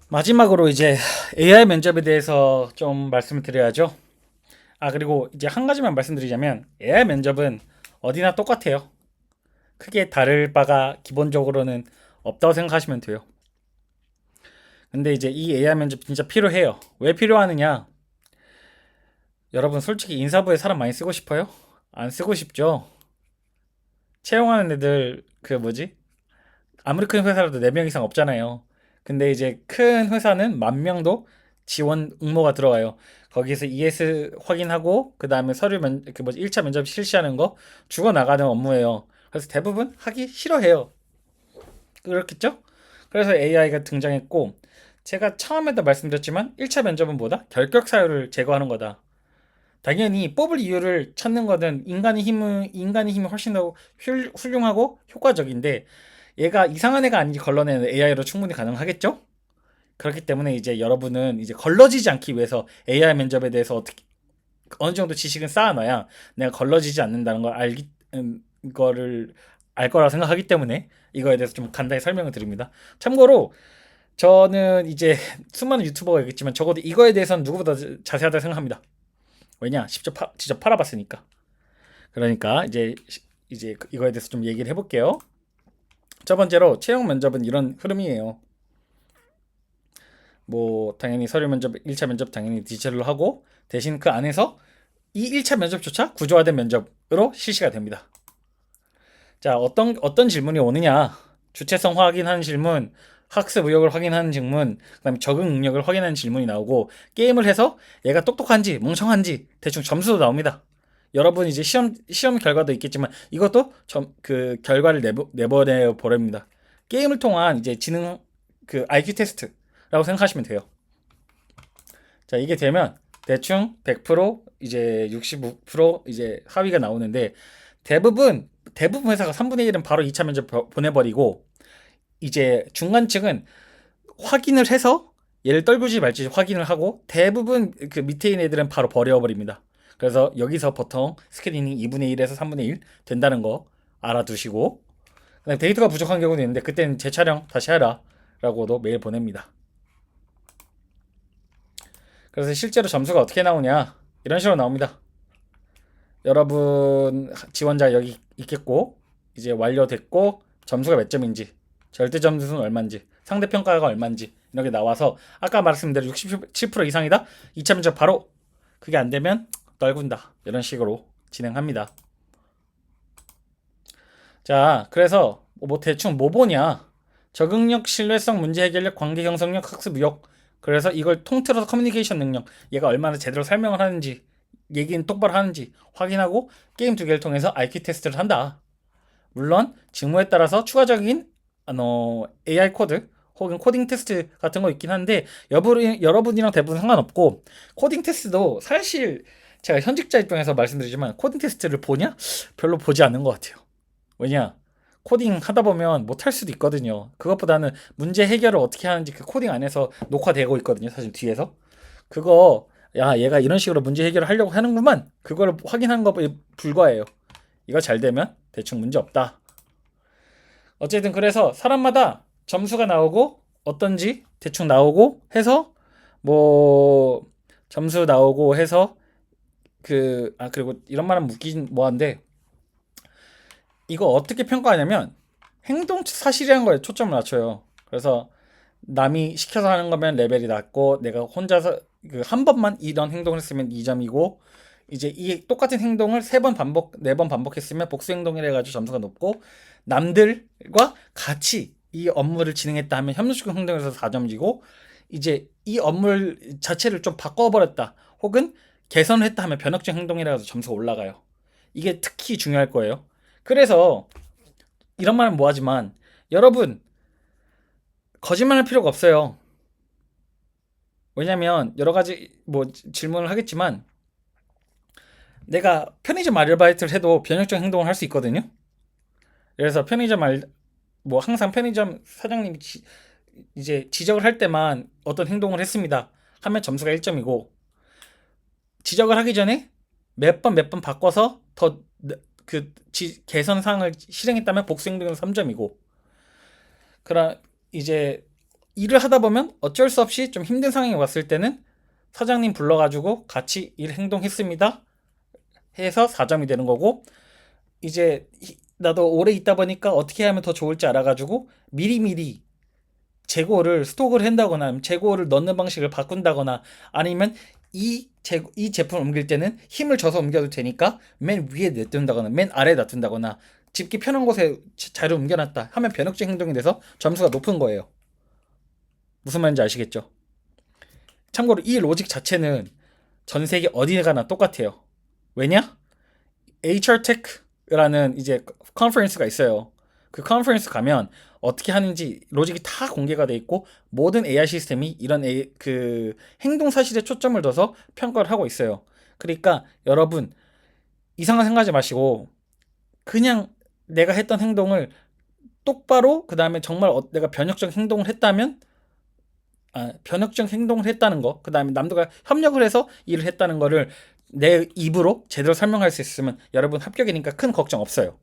마지막으로 이제 AI 면접에 대해서 좀 말씀을 드려야죠. 그리고 이제 한 가지만 말씀드리자면 AI 면접은 어디나 똑같아요. 크게 다를 바가 기본적으로는 없다고 생각하시면 돼요. 근데 이제 이 AI 면접 진짜 필요해요. 왜 필요하느냐? 여러분 솔직히 인사부에 사람 많이 쓰고 싶어요? 안 쓰고 싶죠? 채용하는 애들 그 뭐지? 아무리 큰 회사라도 4명 이상 없잖아요. 근데 이제 큰 회사는 10,000명도 지원 응모가 들어와요. 거기서 ES 확인하고 그다음에 서류 그 뭐지 1차 면접 실시하는 거 죽어 나가는 업무예요. 그래서 대부분 하기 싫어해요. 그렇겠죠? 그래서 AI가 등장했고 제가 처음에도 말씀드렸지만 1차 면접은 뭐다? 결격 사유를 제거하는 거다. 당연히 뽑을 이유를 찾는 거는 인간의 힘이 훨씬 더 훌륭하고 효과적인데 얘가 이상한 애가 아닌지 걸러내는 AI로 충분히 가능하겠죠? 그렇기 때문에 이제 여러분은 이제 걸러지지 않기 위해서 AI 면접에 대해서 어떻게 어느 정도 지식은 쌓아놔야 내가 걸러지지 않는다는 걸 이거를 알 거라 생각하기 때문에 이거에 대해서 좀 간단히 설명을 드립니다. 참고로 저는 이제 수많은 유튜버가 있겠지만 적어도 이거에 대해서는 누구보다 자세하다고 생각합니다. 왜냐? 직접 팔아봤으니까. 그러니까 이제 이거에 대해서 좀 얘기를 해볼게요. 첫 번째로 채용 면접은 이런 흐름이에요. 뭐 당연히 서류 면접, 1차 면접 당연히 디지털로 하고 대신 그 안에서 이 1차 면접조차 구조화된 면접으로 실시가 됩니다. 자, 어떤 질문이 오느냐? 주체성 확인하는 질문, 학습 의욕을 확인하는 질문, 그다음에 적응 능력을 확인하는 질문이 나오고 게임을 해서 얘가 똑똑한지 멍청한지 대충 점수도 나옵니다. 여러분 이제 시험 결과도 있겠지만 이것도 그 결과를 내보내 버립니다. 게임을 통한 이제 지능 그 IQ 테스트라고 생각하시면 돼요. 자, 이게 되면 대충 100% 이제 65% 이제 하위가 나오는데 대부분 회사가 3분의 1은 바로 2차 면접 보내버리고 이제 중간층은 확인을 해서 얘를 떨구지 말지 확인을 하고 대부분 그 밑에 있는 애들은 바로 버려버립니다. 그래서 여기서 보통 스크리닝 2분의 1에서 3분의 1 된다는 거 알아두시고 그다음에 데이터가 부족한 경우도 있는데 그때는 재촬영 다시 하라 라고도 메일 보냅니다. 그래서 실제로 점수가 어떻게 나오냐 이런 식으로 나옵니다. 여러분 지원자 여기 있겠고 이제 완료됐고 점수가 몇 점인지 절대 점수는 얼마인지 상대 평가가 얼마인지 이렇게 나와서 아까 말씀드린 대로 67% 이상이다 2차 면접 바로 그게 안 되면 떨군다 이런 식으로 진행합니다. 자, 그래서 뭐 대충 뭐 보냐? 적응력, 신뢰성, 문제 해결력, 관계 형성력, 학습 의욕. 그래서 이걸 통틀어서 커뮤니케이션 능력, 얘가 얼마나 제대로 설명을 하는지, 얘기는 똑바로 하는지 확인하고 게임 2개를 통해서 IQ 테스트를 한다. 물론 직무에 따라서 추가적인 AI 코드 혹은 코딩 테스트 같은 거 있긴 한데 여러분이랑 대부분 상관없고 코딩 테스트도 사실 제가 현직자 입장에서 말씀드리지만 코딩 테스트를 보냐? 별로 보지 않는 것 같아요. 왜냐? 코딩 하다 보면 못할 수도 있거든요. 그것보다는 문제 해결을 어떻게 하는지 그 코딩 안에서 녹화되고 있거든요. 사실 뒤에서. 그거, 야, 얘가 이런 식으로 문제 해결을 하려고 하는구만. 그걸 확인하는 것에 불과해요. 이거 잘 되면 대충 문제 없다. 어쨌든 그래서 사람마다 점수가 나오고 어떤지 대충 나오고 해서 뭐 점수 나오고 해서 그리고 이런 말은 묻긴 뭐한데 이거 어떻게 평가하냐면 행동 사실이라는 거에 초점을 맞춰요. 그래서 남이 시켜서 하는 거면 레벨이 낮고 내가 혼자서 그 한 번만 이런 행동을 했으면 2점이고 이제 이 똑같은 행동을 3번 반복, 4번 반복했으면 복수 행동이라 해가지고 점수가 높고 남들과 같이 이 업무를 진행했다 하면 협력적 행동에서 4점이고 이제 이 업무 자체를 좀 바꿔버렸다 혹은 개선을 했다 하면 변혁적 행동이라 해서 점수가 올라가요. 이게 특히 중요할 거예요. 그래서 이런 말은 뭐하지만 여러분 거짓말할 필요가 없어요. 왜냐면 여러 가지 뭐 질문을 하겠지만 내가 편의점 아르바이트를 해도 변혁적 행동을 할 수 있거든요. 그래서 뭐 항상 편의점 사장님이 이제 지적을 할 때만 어떤 행동을 했습니다. 하면 점수가 1점이고 지적을 하기 전에 몇 번 바꿔서 더 그 개선 사항을 실행했다면 복수 행동은 3점이고 그럼 이제 일을 하다 보면 어쩔 수 없이 좀 힘든 상황이 왔을 때는 사장님 불러가지고 같이 일 행동했습니다 해서 4점이 되는 거고, 이제 나도 오래 있다 보니까 어떻게 하면 더 좋을지 알아가지고 미리미리 재고를 스톡을 한다거나 재고를 넣는 방식을 바꾼다거나, 아니면 이 제품을 옮길 때는 힘을 줘서 옮겨도 되니까 맨 위에 놔둔다거나 맨 아래에 놔둔다거나 집기 편한 곳에 자료 옮겨놨다 하면 변혁적 행동이 돼서 점수가 높은 거예요. 무슨 말인지 아시겠죠? 참고로 이 로직 자체는 전 세계 어디 가나 똑같아요. 왜냐? HR Tech라는 이제 컨퍼런스가 있어요. 그 컨퍼런스 가면 어떻게 하는지 로직이 다 공개가 돼 있고, 모든 AI 시스템이 이런 그 행동 사실에 초점을 둬서 평가를 하고 있어요. 그러니까 여러분, 이상한 생각하지 마시고 그냥 내가 했던 행동을 똑바로, 그 다음에 정말 내가 변혁적 행동을 했다면, 변혁적 행동을 했다는 거, 그 다음에 남들과 협력을 해서 일을 했다는 거를 내 입으로 제대로 설명할 수 있으면 여러분 합격이니까 큰 걱정 없어요.